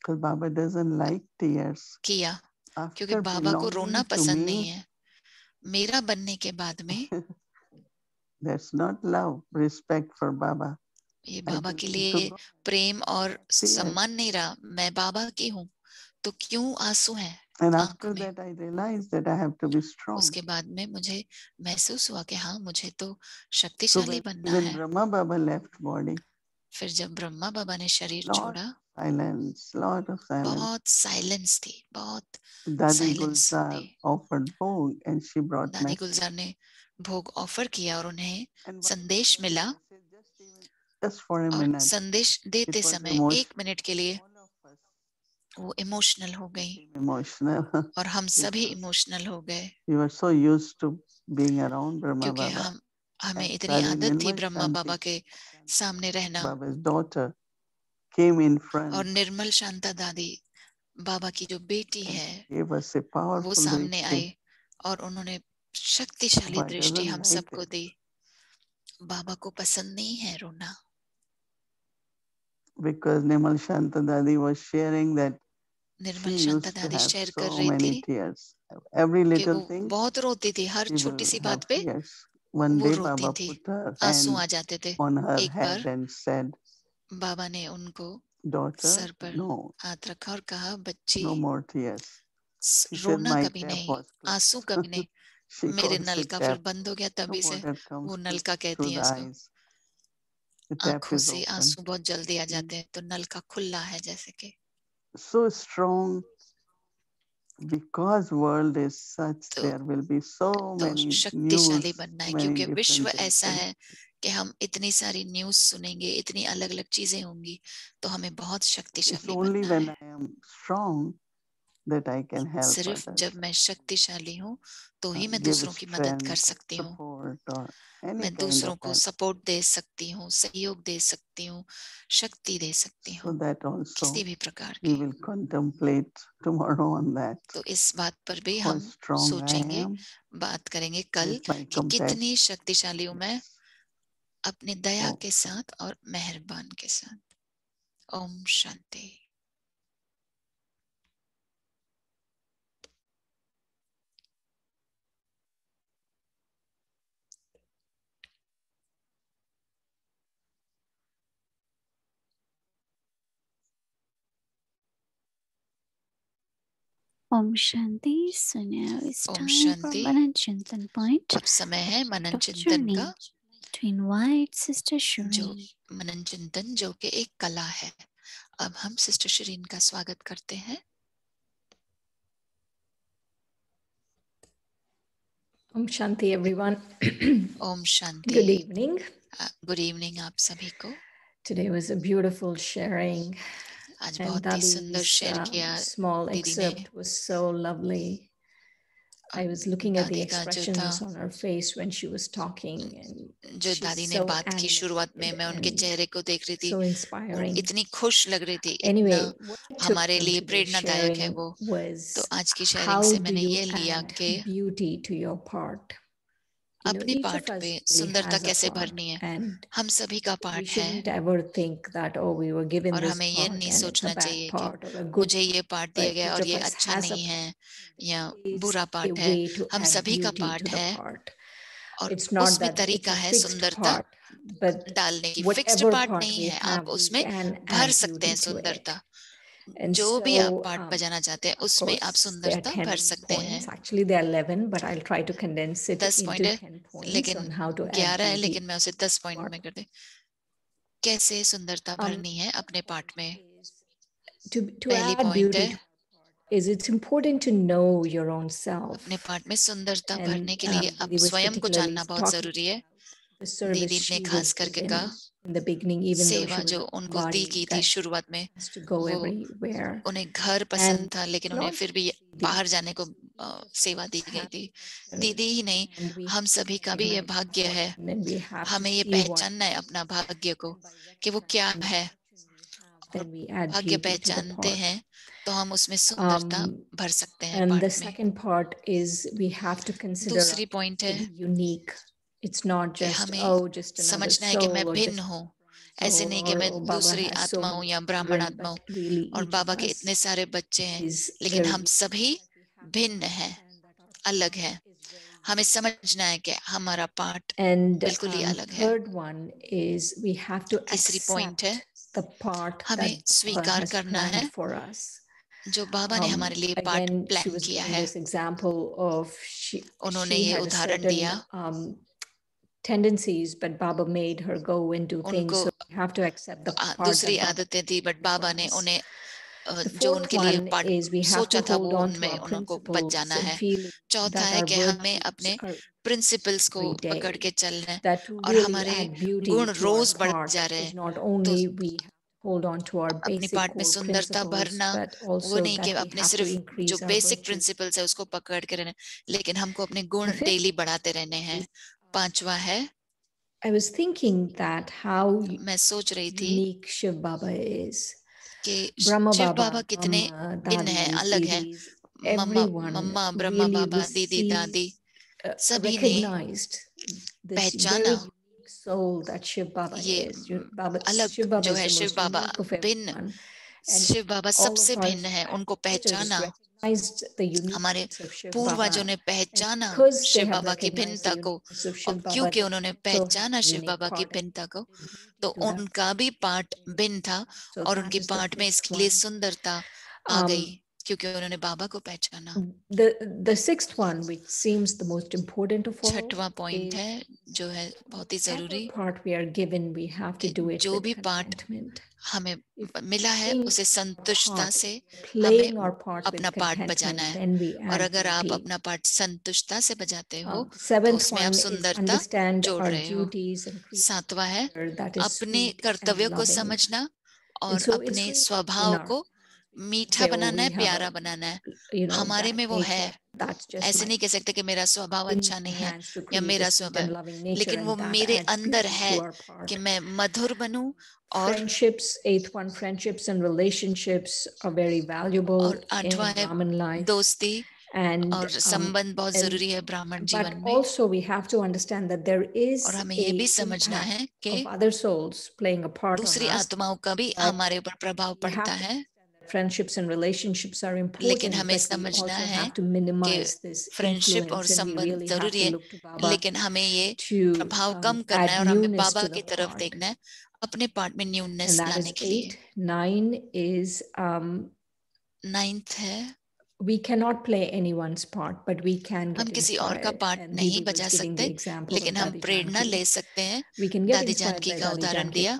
Because Baba doesn't like tears. किया, क्योंकि After बाबा को रोना belonging to पसंद नहीं me, है. मेरा बनने के बाद में that's not love, respect for Baba. ये I बाबा के belong to लिए God. प्रेम और Tears. सम्मान नहीं रहा. मैं बाबा की हूँ, तो क्यों आंसू हैं And आंख after में. that, I realized that I have to be strong. उसके बाद में मुझे महसूस हुआ कि हाँ मुझे तो So शक्तिशाली बनना when है. Brahma Baba left body, फिर जब ब्रह्मा बाबा ने शरीर lot छोड़ा, lot of silence. बहुत साइलेंस थी, बहुत Dadi साइलेंस Gulzar थी. offered bhog and she brought दादी message. गुलजार ने भोग ऑफर किया और उन्हें And संदेश मिला. just for a और minute. संदेश देते It was समय emotional. 1 मिनट के लिए All of us वो इमोशनल हो गई emotional. और हम सभी इमोशनल हो गए You were so used to being around Brahma क्योंकि Baba. हमें इतनी Suddenly आदत थी Nirmal ब्रह्मा Shanti, बाबा के सामने रहना। Baba's daughter, came in और front निर्मल शांता दादी बाबा की जो बेटी and है gave us a वो powerful सामने drishti. आई और उन्होंने शक्तिशाली Baba दृष्टि doesn't हम like सबको it दी। बाबा को पसंद नहीं है रोना, because Nirmal Shanta Dadi was sharing that Nirmal she Shanta used to दादी have शेयर कर so रही many थी tears. Every कि little वो thing, बहुत रोती थी, हर she छोटी will सी बात have पे tears. One वो day रोती Baba थी, put her आंसू आ hand जाते थे। on her एक head बार and said, बाबा ने उनको daughter, सर पर no, हाथ रखा और कहा, बच्ची no more tears. She said, रोना my कभी tap नहीं, was आंसू closed. कभी नहीं। She मेरे calls नल it का फिर tap. बंद हो गया, No तभी से water वो comes नल का कहती through हैं the उसको। eyes. The tap आंखों is से open. आंसू बहुत जल्दी आ जाते हैं, तो नल का खुला है जैसे कि। So strong, because world is such, तो there will be so many शक्तिशाली news, बनना है, many क्योंकि विश्व different things. ऐसा है कि हम इतनी सारी न्यूज सुनेंगे, इतनी अलग अलग चीजें होंगी, तो हमें बहुत It's शक्तिशाली only बनना when है। I am strong that I can help सिर्फ others. जब मैं शक्तिशाली हूँ तो ही मैं Give दूसरों की मदद कर strength, सकती हूँ, support, or any मैं kind दूसरों of को help. सपोर्ट दे सकती हूँ, सहयोग दे सकती हूँ, शक्ति दे सकती So हूँ, that किसी also भी प्रकार we की। will contemplate tomorrow on that. तो इस बात पर भी How हम strong I सोचेंगे, am बात करेंगे कल with my कि कितनी compassion. शक्तिशाली हूँ मैं अपने दया Oh, के साथ और मेहरबान के साथ। Om Shanti. Om Shanti. So now it's Om time for Shanti. Manan Chintan point. अब समय है मनन Dr. चिंतन Journey का, to invite Sister जो Shireen. मनन चिंतन जो कि एक कला है। अब हम सिस्टर शरीन का स्वागत करते हैं। Om Shanti everyone. Om Shanti. Good evening. Good evening आप सभी को। Today was a beautiful sharing आज and बहुत ही सुंदर Dadi's शेयर किया small दीदी ने। excerpt was so lovely. I was looking at the दादी का जो था, expressions on her face when she was talking and जो she's दादी ने so बात की शुरुआत में, animated मैं उनके and चेहरे को देख रही थी, so वो inspiring. इतनी खुश लग रही थी, Anyway, इतना what I took हमारे from लिए today's प्रेरणादायक है sharing वो। was तो आज की शेयरिंग how से do मैंने you ये लिया add कि beauty to your part? You know, अपनी each पार्ट of us पे really सुंदरता has a कैसे part भरनी है। and हम सभी का we पार्ट है shouldn't ever think that, oh, we were given और this हमें ये part नहीं and it's a सोचना bad चाहिए कि part or a good मुझे ये पार्ट दिया but गया each और of ये us अच्छा has a नहीं है या is बुरा a पार्ट है। way to हम add सभी का beauty to पार्ट the है part. और It's not उसमें that तरीका it's a है fixed सुंदरता part, but डालने की। फिक्स्ड whatever पार्ट part नहीं we है, आप have, we उसमें can भर add सकते हैं beauty to it. सुंदरता। And जो भी आप so, पार्ट बजाना चाहते हैं of उसमें आप course, there are सुंदरता 10 भर सकते हैं। points. Actually, there are 11, but I'll try to condense it 10 point into है 10 points लेकिन on how to add 11 है, beauty लेकिन मैं उसे 10 पॉइंट part. में कर दे। कैसे सुंदरता भरनी है अपने पार्ट में। To पहली add पॉइंट beauty है, to is it's important to know your own self. अपने पार्ट में सुंदरता And भरने के लिए आप Didi was स्वयं को particularly जानना बहुत talking जरूरी है। the service दीदी ने she खास was करके given कहा, in the beginning, even though सेवा she was जो a उनको दी body की थी that शुरुआत में, has to go वो everywhere. उन्हें घर पसंद And था, लेकिन not उन्हें फिर भी the बाहर जाने को सेवा दी गई थी। दीदी ही नहीं, and we हम सभी का भी ये recognize भाग्य our है। and then we have to हमें ये see what पहचानना है अपना भाग्य को कि वो क्या है, और then we add भाग्य beauty to the पहचानते part. हैं तो हम उसमें सुंदरता भर सकते हैं And the पार्ट में। second part is we have to consider दूसरी पॉइंट है to be unique. It's not कि just, हमें oh, just another समझना है कि मैं soul or भिन्न just हूँ। ऐसे soul नहीं कि or मैं oh, Baba दूसरी has so आत्मा हूँ many या ब्राह्मण children, आत्मा हूँ but really और each बाबा of के us इतने सारे बच्चे हैं, is लेकिन very हम सभी भिन्न हैं, अलग हैं। हमें समझना है कि हमारा पार्ट and बिल्कुल ही अलग है। third one is we have to तीसरी पॉइंट है, accept the part हमें that Baba स्वीकार has करना planned है for us. जो बाबा ने हमारे लिए part Again, she plan was किया giving है। this example of उन्होंने she ये had a उदाहरण certain दिया, tendencies, but Baba made her go and do things. उनको So we have to accept the part दूसरी that Baba आदतें थी, बट बाबा ने उन्हें The जो fourth उनके लिए one part is we have सोचा to था hold वो on to उनमें our उनको बच principles जाना and है। feelings चौथा that है our कि हमें virtues अपने are प्रिंसिपल्स को every पकड़ day. के चलना है That to और really हमारे add beauty गुण to our रोज बढ़ part जा रहे is हैं। not तो only we have hold on to our अपनी basic पाठ में core सुंदरता principles, भरना, but वो also नहीं कि that we अपने have to सिर्फ जो increase our basic virtues. Principles है उसको पकड़ के रहना, लेकिन हमको अपने गुण The fifth डेली बढ़ाते रहने हैं. पांचवा है, I was thinking that how मैं सोच रही थी unique Shiv Baba is. कि Brahma शिव Baba, बाबा कितने Mama, भिन्न है, Dadis, अलग है. Didis, मम्मा everyone मम्मा ब्रह्मा really बाबा, दीदी दादी, सभी ने recognized this पहचाना very unique soul that Shiv Baba ये is. Baba, अलग Shiv Baba जो is है the Shiv most Baba unique of भिन्न, everyone. And Shiv Baba all सबसे of our भिन्न है, उनको ancestors पहचाना. recognized the हमारे uniqueness of Shiv पूर्वजों Baba. ने And पहचाना because they शिव have बाबा की recognized the भिन्नता को, uniqueness of और Shiv Baba, क्योंकि they उन्होंने also have पहचाना a शिव unique बाबा की part. भिन्नता को, They तो do have उनका भी पाठ भिन्न था, So और that उनकी is the पाठ में fifth इसके लिए one. सुंदरता आ गई, क्योंकि उन्होंने बाबा को पहचाना. The sixth one, which seems the most important of all, छठवां पॉइंट is है जो है बहुत ही जरूरी, whatever part we are given, we have to कि do it जो with भी पाठ contentment. हमें If मिला है playing उसे our संतुष्टता part, से playing हमें our part with अपना पाठ बजाना contentment, है. then we और add अगर आप beauty. अपना पाठ संतुष्टता से बजाते हो The तो seventh उसमें आप one is सुंदरता understand जोड़ our रहे हो. duties and create सातवां है a that is अपने sweet and कर्तव्यों को loving. समझना And और so it's अपने really in स्वभाव our को hands. मीठा Say, oh, बनाना we है, have प्यारा बनाना है. हमारे that में वो है. nature. That's just ऐसे my नहीं कह सकते कि मेरा स्वभाव in अच्छा my नहीं है hands to या create a मेरा sweet स्वभाव and है, loving nature, लेकिन वो and that मेरे adds अंदर beauty है to our part. कि मैं मधुर बनूं. और Friendships, eighth one, friendships and relationships are very valuable और in आठवां है Brahmin life. दोस्ती And और संबंध बहुत जरूरी है ब्राह्मण but जीवन में. also we have to understand that there is और हमें ये a भी समझना है impact कि of other souls playing a part on दूसरी us. आत्माओं का भी But हमारे ऊपर प्रभाव we पड़ता have to है, understand that friendships and relationships are लेकिन important, हमें but we समझना also है have to कि minimize this फ्रेंडशिप और influence, and we संबंध really have जरूरी to है, look to Baba लेकिन हमें ये to प्रभाव कम करना है add और हमें newness बाबा to की the तरफ part. देखना है, अपने पार्ट में And न्यूनेस that लाने is के लिए. 8. 9 is नाइन्थ है we cannot play anyone's part, but we can हम get किसी और का inspired. पार्ट And नहीं Didi was बजा giving the सकते, example लेकिन of हम Dadi प्रेरणा Janki. ले सकते हैं. We can get दादी inspired जानकी by का Dadi उदाहरण Janki दिया,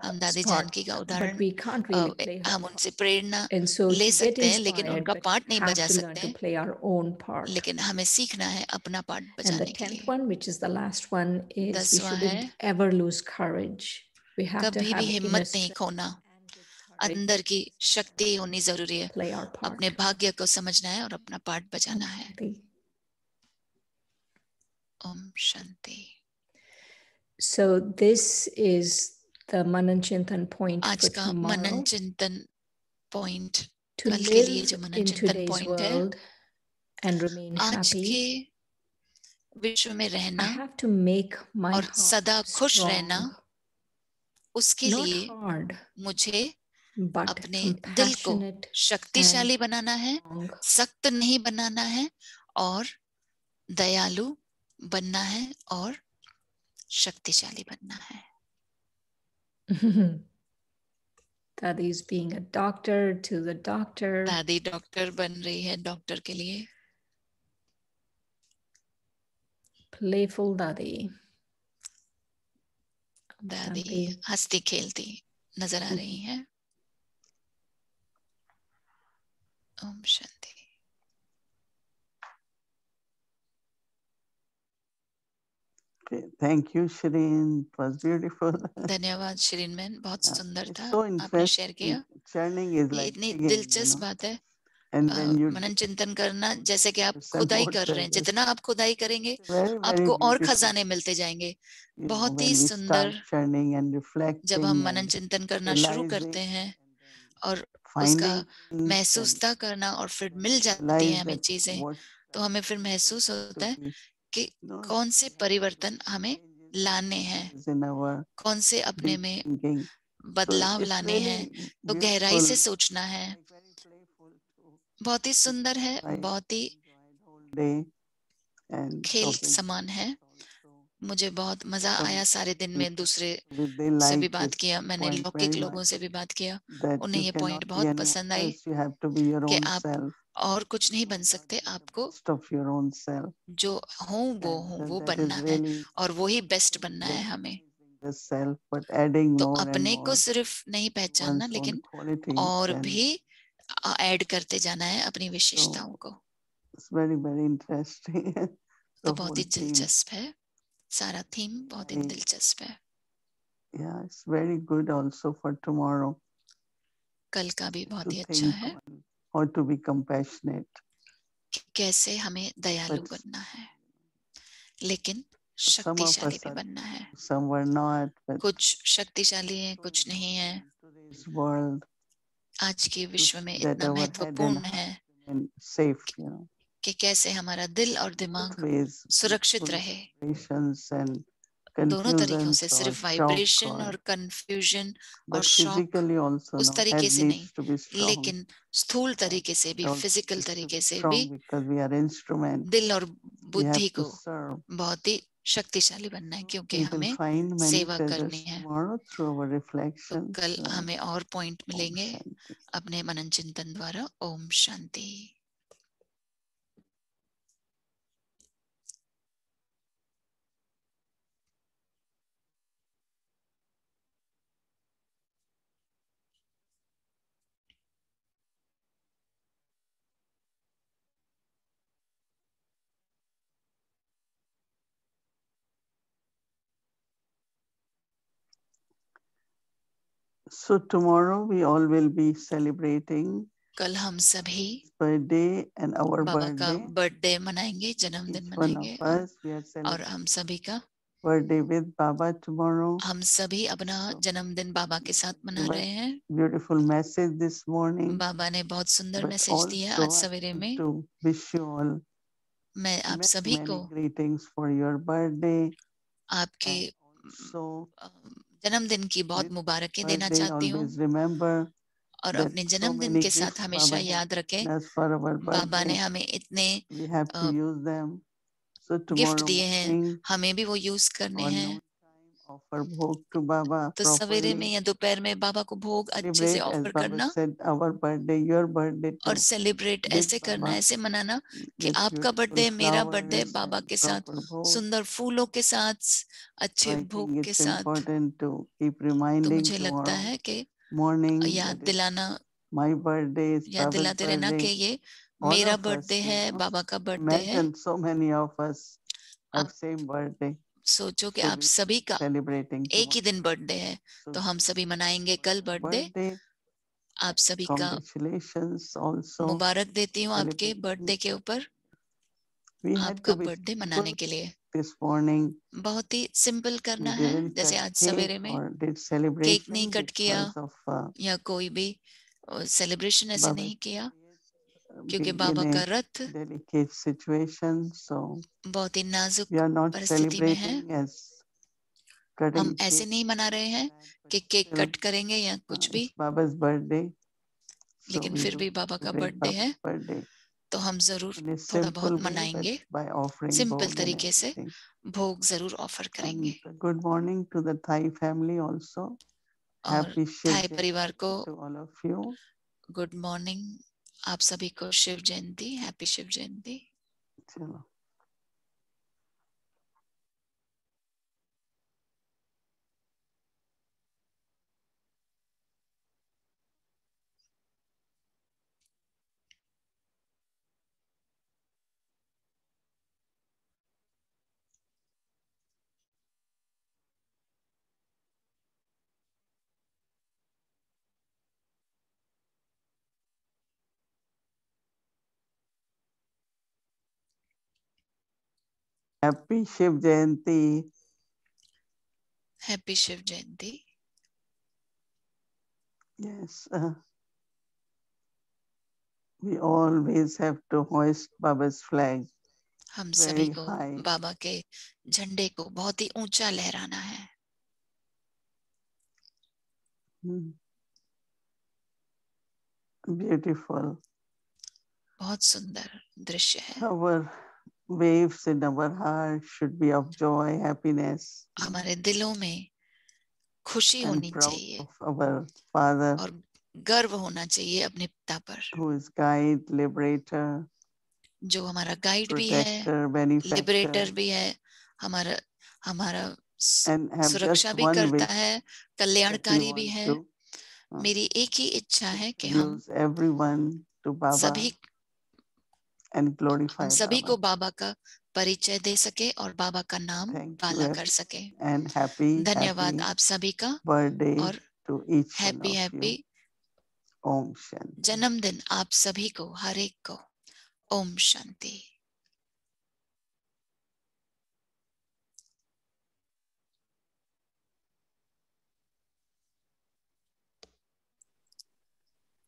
हम दादी part, जानकी का but उदाहरण we can't really play her हम part. उनसे प्रेरणा And so ले to get सकते हैं, लेकिन inspired, उनका but पार्ट नहीं have बजा to learn सकते to हैं, play our own part. लेकिन हमें सीखना है अपना पार्ट And the बजाने के 10th लिए. one, which is the last one, is we 10वां है shouldn't ever lose courage. We have to कभी भी have inner हिम्मत नहीं strength खोना, and good courage अंदर की शक्ति होनी जरूरी है. to play our part. अपने भाग्य को समझना है और अपना पार्ट बजाना है. Om Shanti. So this is the Manan Chintan point आज for का tomorrow. मनन चिंतन पॉइंट, To कल के लिए live जो मनन in चिंतन today's पॉइंट है, world and remain आज happy, के विश्व में I रहना have to make my और सदा heart खुश रहना, strong, उसके not लिए hard, मुझे but अपने दिल को compassionate शक्तिशाली and बनाना है, strong. सख्त नहीं बनाना है, और दयालु बनना है और शक्तिशाली बनना है. That is being a doctor to the doctor. दादी डॉक्टर बन रही है डॉक्टर के लिए. Playful Dadi. दादी Shanti. हंसती खेलती नजर आ रही है. Om Shanti. Thank you, Shireen. It was beautiful. धन्यवाद श्रीन मैन, बहुत सुंदर था. So आपने शेयर किया. churning is ये like इतनी digging, दिलचस्प बात है. And when you मनन चिंतन करना जैसे कि आप listen खुदाई what कर रहे हैं, जितना आप खुदाई करेंगे very, very आपको और beautiful. खजाने मिलते जाएंगे. You know, बहुत ही when we सुंदर. start churning and जब reflecting हम मनन and चिंतन करना शुरू करते realizing हैं और उसका finding things महसूसता करना और फिर मिल and जाती realize हैं हमें that चीजें, what तो हमें फिर महसूस होता है to be, कि you know, कौन से परिवर्तन हमें लाने हैं, is in our कौन से अपने deep में thinking. बदलाव it's लाने हैं. really तो गहराई से beautiful, सोचना है. like very playful too. बहुत ही सुंदर है, I बहुत ही enjoyed whole day and खेल talking समान है. also. मुझे बहुत मजा Some आया सारे दिन में. दूसरे they से भी like बात this किया, मैंने point लौकिक very लोगों much, से भी बात किया, that उन्हें you ये पॉइंट cannot be बहुत anyone पसंद आई else, you have to be your कि own आप self. और कुछ नहीं बन सकते, The आपको best of your own self. जो हूँ वो That बनना is है really और वो ही बेस्ट बनना है हमें. the self, but adding तो more and अपने को more सिर्फ नहीं पहचानना, one's own लेकिन qualities, और and भी ऐड करते जाना है अपनी विशेषताओं को. it's very, very interesting. तो The बहुत whole ही theme. दिलचस्प है, सारा थीम बहुत ही दिलचस्प है. Yeah, it's very good also for tomorrow. कल का भी बहुत To ही अच्छा think है on how to be compassionate. कि कैसे हमें दयालु बनना है, लेकिन Some of शक्तिशाली us भी are, बनना है। some were not, but कुछ शक्तिशाली हैं, कुछ नहीं है। today's world, आज के विश्व में that इतना our head and महत्वपूर्ण heart है remain safe, you know, कि कैसे हमारा दिल और both दिमाग ways, सुरक्षित full रहे। vibrations and दोनों तरीकों से, confusions or सिर्फ shock वाइब्रेशन or, और कंफ्यूजन और but शॉक physically also, उस no, तरीके head से नहीं, needs to be strong. लेकिन स्थूल तरीके से भी, Also फिजिकल needs to तरीके be से भी strong because we are instrument. दिल और We have बुद्धि to को serve. बहुत ही शक्तिशाली बनना है, क्योंकि We will हमें find many सेवा करनी treasures है। tomorrow through our तो reflections. कल हमें और पॉइंट Om मिलेंगे Shanti. अपने मनन चिंतन द्वारा। Om Shanti. So tomorrow we all will be celebrating कल हम सभी birthday and our बाबा का birthday. बर्थडे मनाएंगे, जन्मदिन Each one मनाएंगे, of us, we are और हम celebrating सभी का birthday with Baba tomorrow. हम सभी अपना जन्मदिन बाबा के साथ मना रहे हैं। Beautiful message this morning. बाबा ने बहुत सुंदर But मैसेज दिया आज also सवेरे I में। want to wish you all मैं आप सभी many को greetings for your birthday. आपके And also जन्मदिन की बहुत with मुबारकें देना birthday चाहती हूँ, always remember और that अपने so जन्मदिन many के साथ gifts हमेशा Baba has याद रखें, given us for our बाबा ने birthday. हमें इतने We have to use them. So gift tomorrow दिए हैं, morning हमें भी वो यूज करने or हैं। noon time, offer bhog to Baba तो सवेरे में properly. या दोपहर में बाबा को भोग अच्छे से Celebrate as ऑफर Baba करना, said, our birthday, your birthday और too. सेलिब्रेट With ऐसे करना, Baba, ऐसे मनाना कि with आपका beautiful बर्थडे, मेरा बर्थडे flowers बाबा and के साथ, proper bhog. सुंदर फूलों के साथ, So अच्छे I भोग think के it's साथ। important to keep तो reminding मुझे लगता tomorrow है कि morning याद that it's दिलाना, my birthday, it's याद Baba's दिलाते रहना कि birthday. ये All मेरा of बर्थडे us, है, you know, बाबा का बर्थडे है। imagine so many of us have आप same birthday. सोचो कि So आप we सभी का celebrating एक ही tomorrow. दिन बर्थडे है, So तो हम सभी मनाएंगे कल बर्थडे। birthday, आप सभी का congratulations also. मुबारक देती हूँ आपके celebrating. बर्थडे के ऊपर, We had आपका to be बर्थडे simple मनाने के लिए। this morning. बहुत ही सिंपल करना We है, didn't जैसे cut आज cake सवेरे में or did केक नहीं celebration कट किया because of या कोई भी सेलिब्रेशन ऐसे Baba's नहीं किया, being क्योंकि in बाबा का a Rath delicate situation. So बहुत ही नाजुक we are not परिस्थिति में है। celebrating as हम cutting ऐसे cake, नहीं मना रहे हैं but कि केक still कट करेंगे या कुछ भी, it's Baba's birthday. So लेकिन we फिर will भी बाबा का celebrate बर्थडे है, Baba's birthday तो हम जरूर in a थोड़ा simple बहुत way, but मनाएंगे, by offering simple bhog and तरीके से everything. भोग जरूर ऑफर करेंगे। And good morning to the Thai family also. और Happy Shiv थाई परिवार को Jayanti to all of you. Good morning, आप सभी को शिव जयंती, हैप्पी शिव जयंती। चलो। Happy Shiv Jayanti. Happy Shiv Jayanti. Yes, we always have to hoist Baba's flag हम सभी very को high. बाबा के झंडे को बहुत ही ऊंचा लहराना है। Beautiful. बहुत सुंदर दृश्य है। Our waves in our heart should be of joy, happiness. हमारे दिलों में खुशी And होनी proud चाहिए of our Father, और गर्व होना चाहिए अपने पिता पर, who is guide, liberator, जो हमारा गाइड भी है, protector, benefactor, लिबरेटर भी है, हमारा हमारा and have सुरक्षा just भी one करता wish है, that कल्याणकारी we भी want है। to मेरी एक ही इच्छा है कि हम introduce everyone to Baba सभी and glorify को Baba. बाबा का परिचय दे सके और बाबा का नाम वाला कर सके। धन्यवाद आप सभी का और हैप्पी ओम शांति। जन्मदिन आप सभी को, हर एक को। Om Shanti.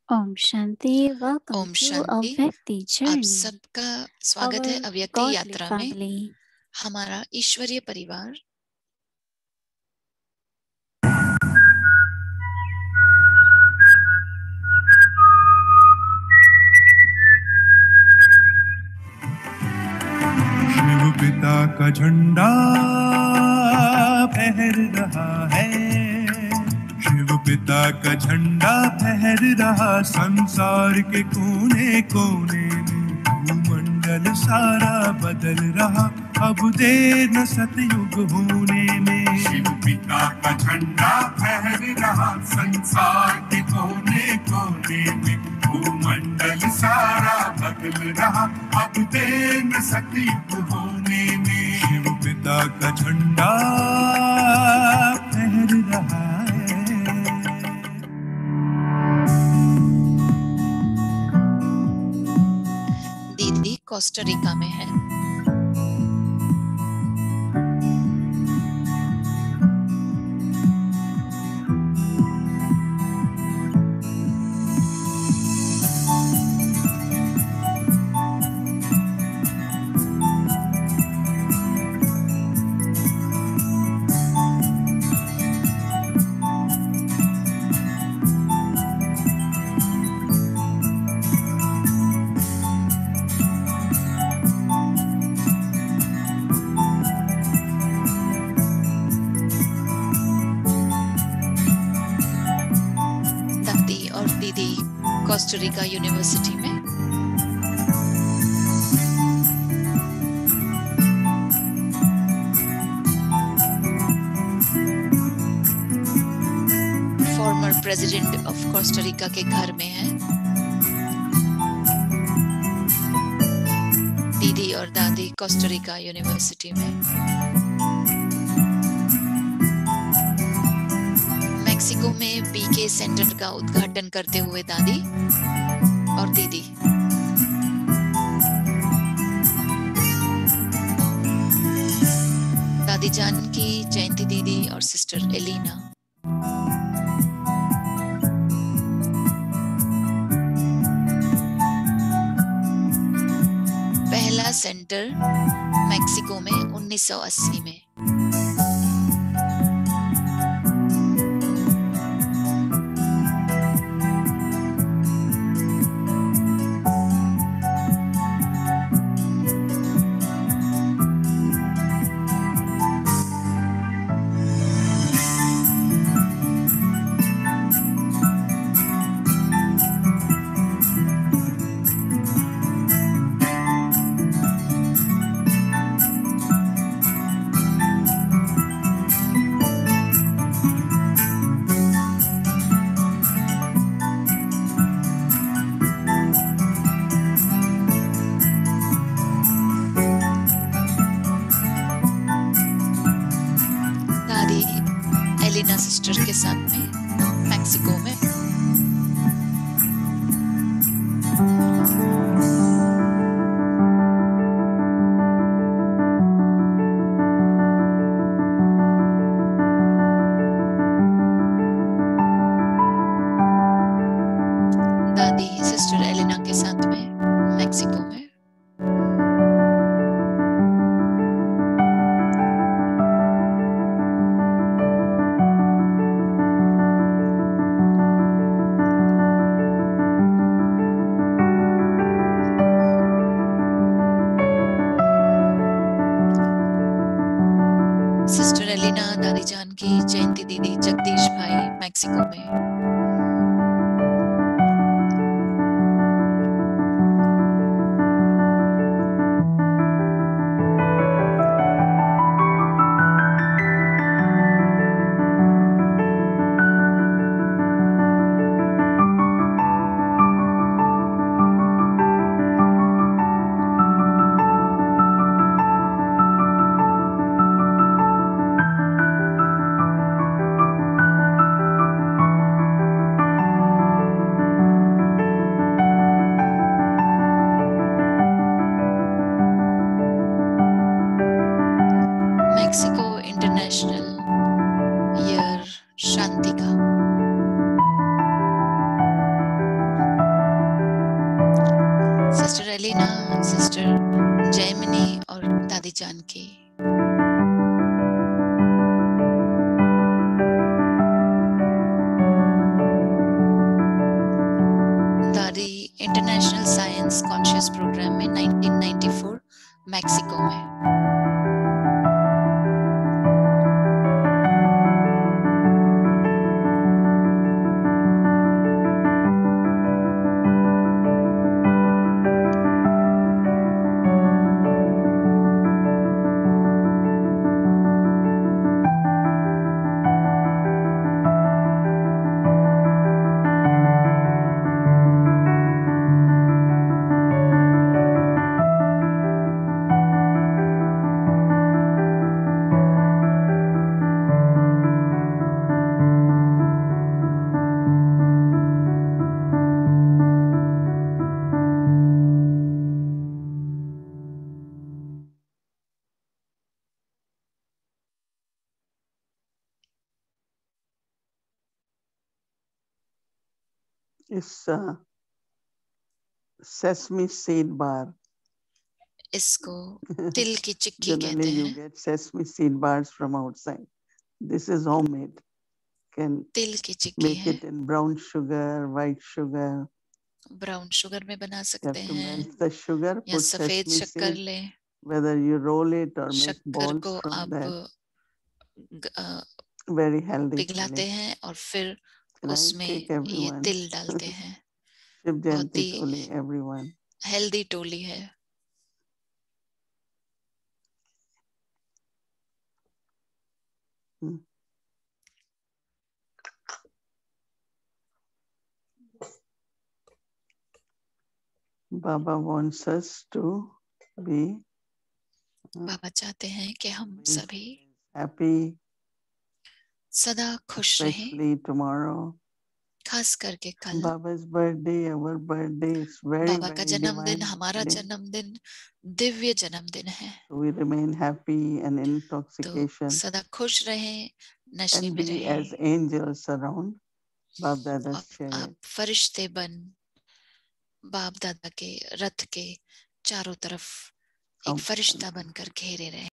Om Shanti. Welcome to Avyakti Journey. आप सबका स्वागत है अव्यक्ति यात्रा में, हमारा ईश्वरीय परिवार। शिव पिता का झंडा फहर रहा है, शिव पिता का झंडा फहर रहा संसार के कोने कोने में। भूमंडल सारा बदल रहा, अब देर न सतयुग होने में। शिव पिता का झंडा फहर रहा संसार के कोने कोने में। भूमंडल सारा बदल रहा, अब देर न सतयुग होने में। शिव पिता का झंडा फहर रहा है। दीदी कोस्टारिका में है। कोस्टारिका यूनिवर्सिटी में। फॉर्मर प्रेसिडेंट ऑफ कोस्टारिका के घर में है। दीदी और दादी कोस्टारिका यूनिवर्सिटी में। मेक्सिको में बीके सेंटर का उद्घाटन करते हुए दादी और दीदी। दादी जान की जयंती दीदी और सिस्टर एलिना। पहला सेंटर मेक्सिको में 1980 में। सिस्टर के साथ में मैक्सिको में। दादी सिस्टर एलिना के साथ में मैक्सिको में। सिस्टर एलिना दादी जान की जयंती दीदी जगदीश भाई मैक्सिको में। क्रिस्टीना, सिस्टर जयमिनी और दादी जानकी। दादी इंटरनेशनल साइंस कॉन्शियस प्रोग्राम में 1994 मैक्सिको में। इस sesame seed bar, इसको तिल की चिक्की कहते generally you हैं। get sesame seed bars from outside. This is homemade. Can तिल की चिक्की make है। it in brown sugar, white sugar. Brown sugar में बना You सकते have to हैं melt the sugar, या put सफेद sesame शक्कर seed, लें। whether you roll it or make शक्कर balls को from आप that. Very healthy. पिघलाते हैं और फिर Right? उसमें Take ये everyone. तिल डालते हैं। Shiv बहुत Jayanti ही Toli, everyone. हेल्दी टोली है। Baba wants us to be बाबा चाहते हैं कि हम सभी happy, सदा खुश रहें, especially tomorrow. खास करके कल Baba's birthday, our birthday is very, बाबा का very जन्मदिन, divine. हमारा जन्मदिन दिव्य जन्मदिन है। We remain happy and तो intoxication सदा खुश रहें, नशे and में be रहें as angels around. Bab Dada's और chariot. आप फरिश्ते बन बाप दादा के रथ के चारों तरफ एक फरिश्ता बनकर घेरे रहे।